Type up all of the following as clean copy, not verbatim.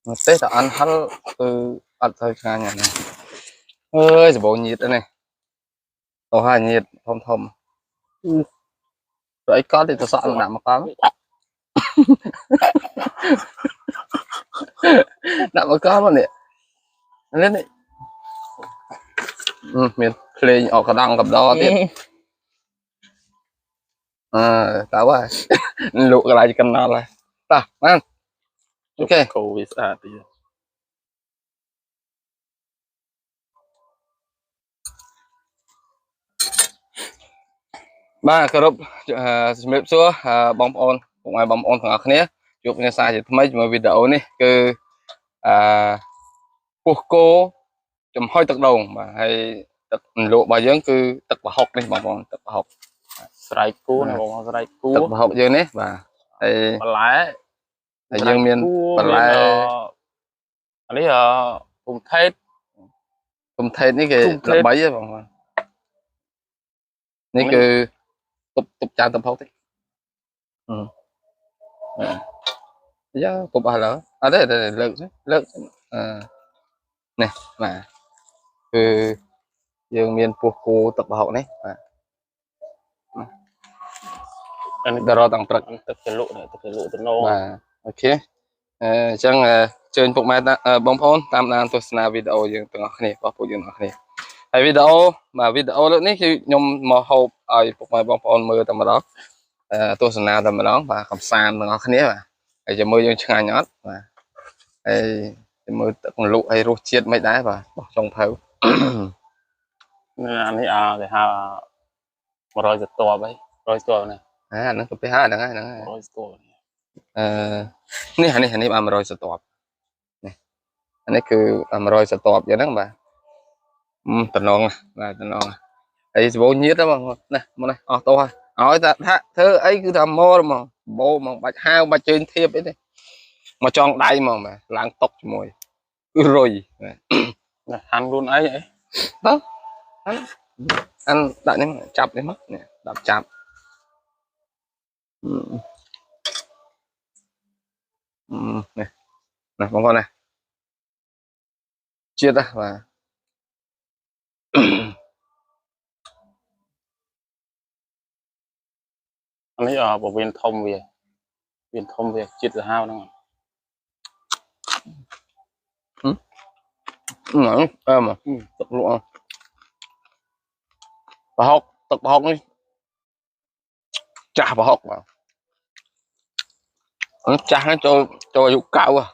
mà tết là ăn hal từ ăn thời gian này ơi giờ bộ nhiệt đây này tổ hai nhiệt thom thom rồi có thì tôi sợ là nằm mà có nằm mà có luôn nè lên đấy miền lên ở cái đằng gặp đó tiếp tao quá lụ cái này cần nào là ta ăn ok cô với xã thì ba cái rụp mẹp xưa bom on cũng ai bom on thằng khác chụp như sai thì mấy mà video này cứ cuộc cô chùm hơi tật đầu mà hay tật lộ bài dưỡng cứ tật vào học đi bom tật vào học sài cú này bọn sài tật cú vào học dương đấy và hay lá dương miền và miền lại anh ấy cùng thấy những cái cùng lập thết bấy á bọn những cái tục tục trang tập học đấy giá tục bài lỡ đây đây lớn lớn này mà cứ dương miền phục cô tập vào học đấy anh đó tăng trật tập cái lỗ từ nô và ok chẳng trên phục mai bóng phone tam nan tôi xem video dương từng này và phụ dương này hay video mà video lúc này thì nhung mò hộp ở phục mai bóng phone mưa tầm đó tôi xem tầm đó và cầm sàn từng này mà hay giờ mưa dương chẳng nhót mà hay mưa còn lụ hay rút chiết mấy đá và trong thấu nên anh ấy để ha mà rồi giật to vậy rồi to này nó có pH nữa rồi to này mà rồi sẽ tọt này anh ấy cứ mà rồi sẽ tọt vậy đó mà tình ngon là tình ngon ấy vô nhiệt đó mà này một này to ha hỏi ta thơ ấy cứ làm mò mà bố mà bạch hao bạch trên thiệp ấy này mà tròn đay mà lãng tóc mùi rồi ăn luôn ấy vậy đó ăn đại nên chập đến mất nè đập chập này này con này chia ra và anh ấy bộ viên thông về chít là hao đó mà tập luôn và học tập học đi chả vào học mà nó chả cho dục cao à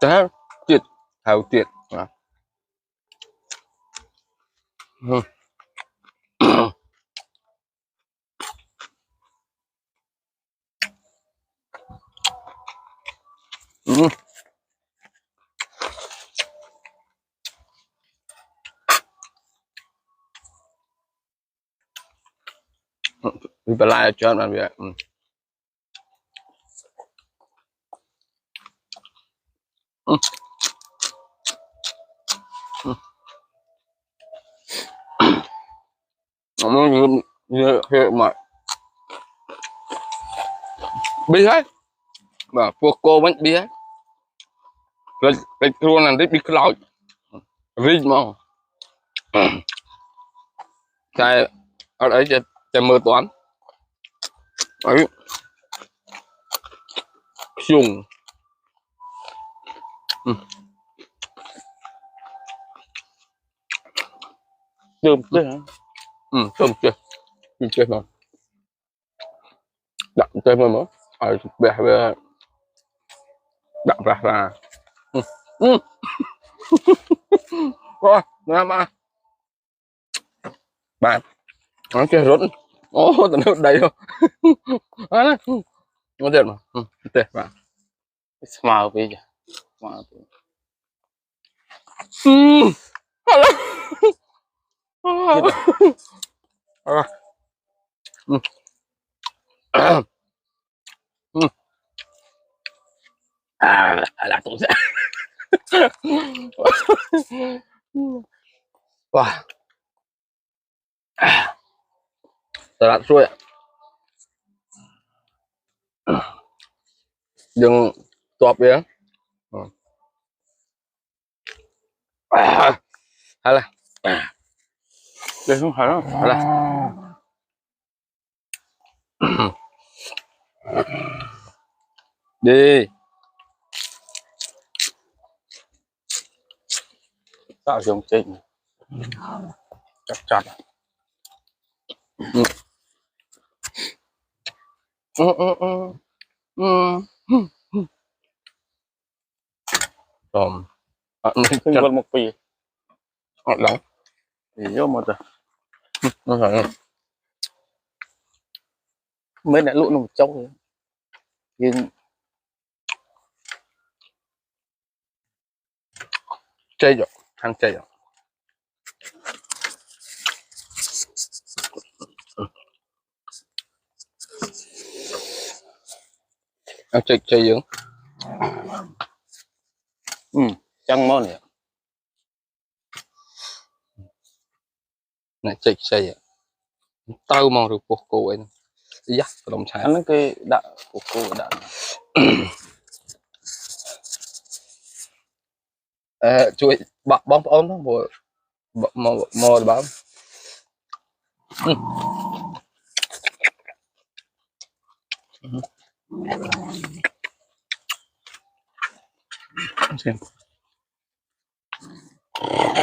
thế tuyệt hào tuyệt à. Đi phải lại cho bạn việc nó như mà biết hết mà cuộc cô vẫn biết hết cái luôn là biết cái lối rí mà cái ở đấy cho mưa toán ấy dùng tôm chứ tôm chưa mà đậm tôm mà ở bè đậm ra coi mà bạn nó chơi rốt tận nước đầy không nó đẹp mà đẹp mà smile bây giờ smile là tôi sẽ wow tôi đã xuôi ạ nhưng Stop vậy. Hay là Đây không phải đâu. hay là đi. Tạo dòng trình chắc chắn. Rồi. Không Chắc có một pì. ngọt lắm. Thì vô một rồi. Nó phải không? Mới đã lụi nó một chốc rồi. Nhưng Chay rồi, ăn chay rồi. Ăn chay chay dưỡng. chẳng món này. Này chay chay rồi. Tao mong được cuộc cô ấy. Dạ, đồng trái. Ăn cái đạn của cô đạn.ជួយបងប្អូនហ្នឹងមកបាទ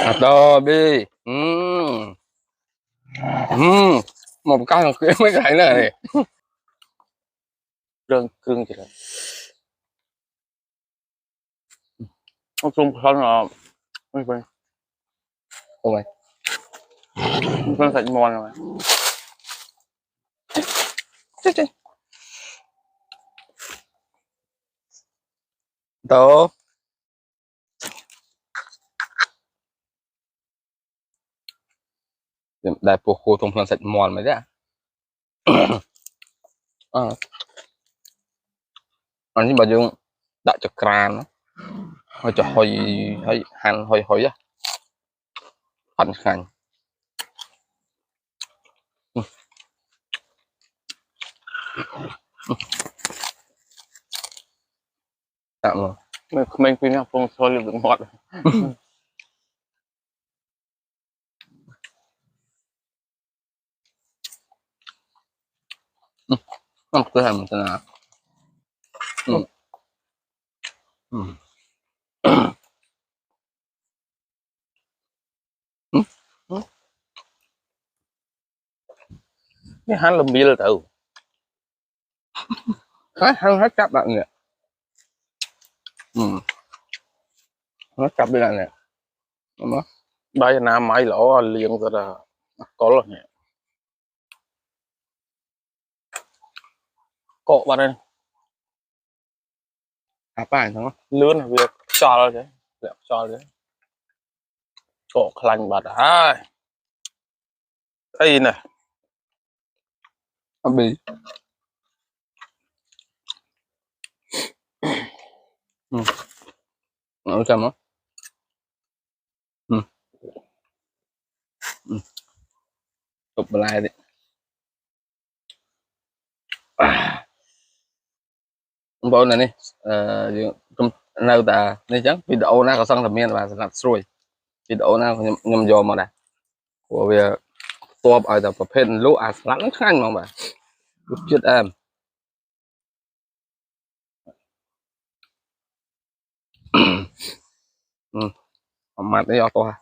អាតប៊ីមកបកកាយមកគេមិនខាញ់ណានេះ Cương chỉ là. Nó chung thân là. Ôi vậy. Ôi Nó sạch mòn rồi. chết tớ đại bộ khu thông thường sạch mòn mấy đấy anh chỉ bảo dùng đại cho cran hơi cho hơi hành hơi á hành hành tạm rồi Mình khuyên nhau không thôi được ngọt. không cứ hành thế nào Cái hắn làm bia là tự. hết cặp bạn nè hết cặp đi lại nè đúng không Bây giờ nam máy lỗ liền ra là có là nhẹ. Cọ vào đây. apa đúng không Lươn là việc cho rồi đấy. Lẹo cho đấy. Cọ lành bật à. Đây này. bị ở trong đó chụp lại đi bữa này nè nơi ta này chắc video nó có xong thầm miên và sạch rồi video nó nhầm vô mà đây của việc tua ở tập tập hình lúa lắm khanh mà bà lúc chết em mặt nó do to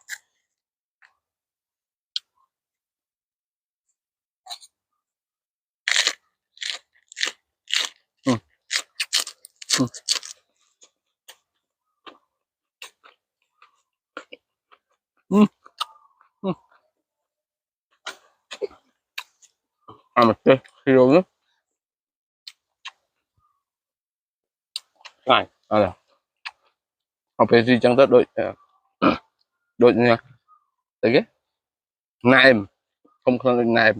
mà chơi khi đâu nữa Này. là học về gì chẳng tất đội đội nha thấy cái này không không này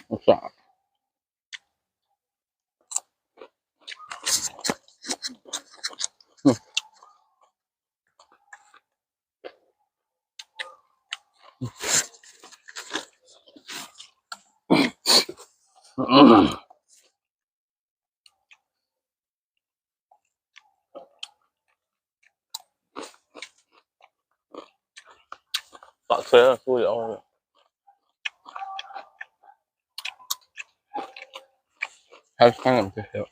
không sợ Tọt xế xui rồi. Hay khá làm cái hiệu.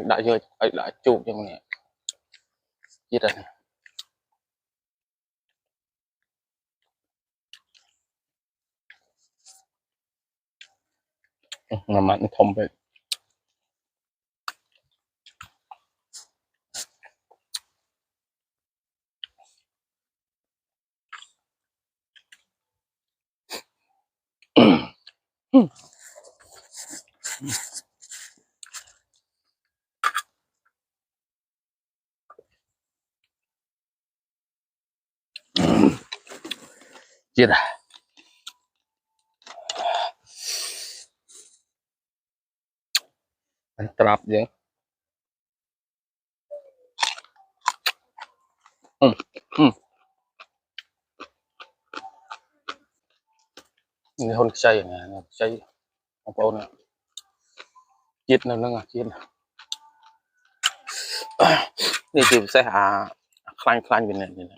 Đã chơi đã chụp cho mình chết rồi. Làm mặn thông vậy. Chết à. Anh trap vậy. Hôn xây nè, xây ông bố nè. Chết nó chết.นี่คือใส่หาคลานวินเนี่ย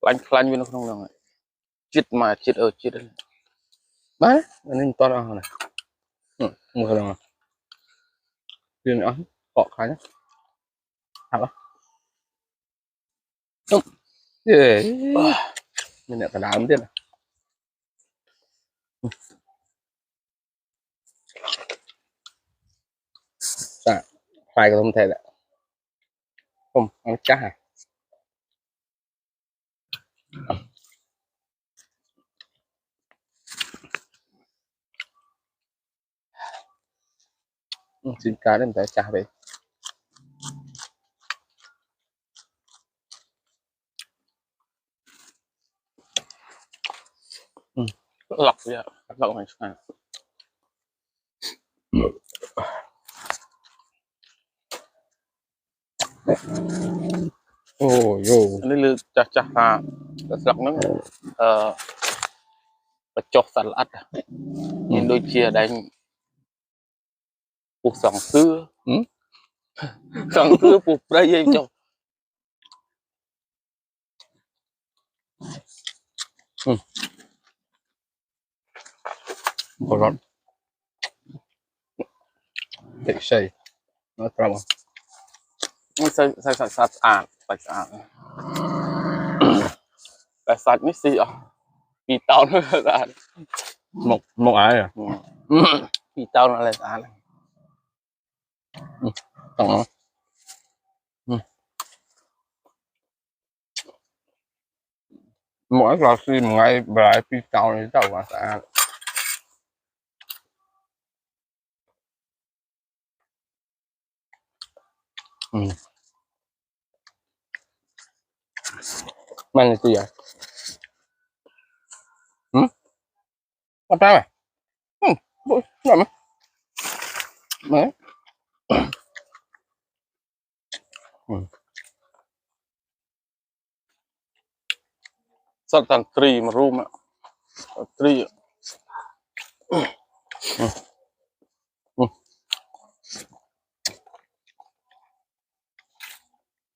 คลานวินน้องๆจิตมาจิตจิต Má, anh nên to ra này. Mưa rồi. Tiền ăn, họ khai nhá. Hả bác? Không. Yeah. Mình lại phải làm tiền này. Dạ, khoai không thể đấy. Không, ăn chắc hả? Xin cá đến tới trả về. lọc vậy lọc này Ôi dồi. ini lu cah lọc nó chọc salad Indonesia đánh cuộc sòng xưa cuộc đây vậy chồng Còn để xây nó trông saya saat saat ini sih di tahun saat một ai à di tahun là saat tổng mỗi lò xi một ngày lại phi tàu này tàu mà sao mình thì vậy con trai này làm mấy Sultan Tree mà room Tree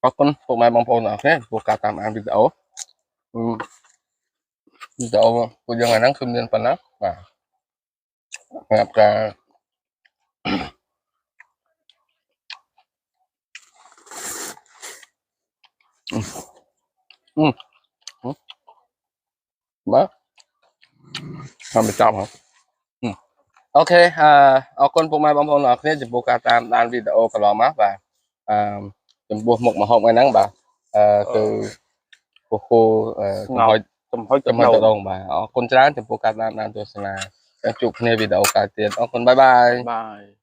có con phụ mai bông phồn ở thế phụ cả tạm ăn video video của dân ngày nắng xuyên liên phần lắm và gặp cả má không bị trong hả ok ở con phụ mai bông phồn ở thế thì phụ cả tạm ăn video của nó má và buộc một mà hôm ngày nắng bà từ khu hỏi chấm hỏi đồng bà ở con trán thì phụ cả tạm ăn tôi sẽ là chụp này video cả tiền ở con bye bye bye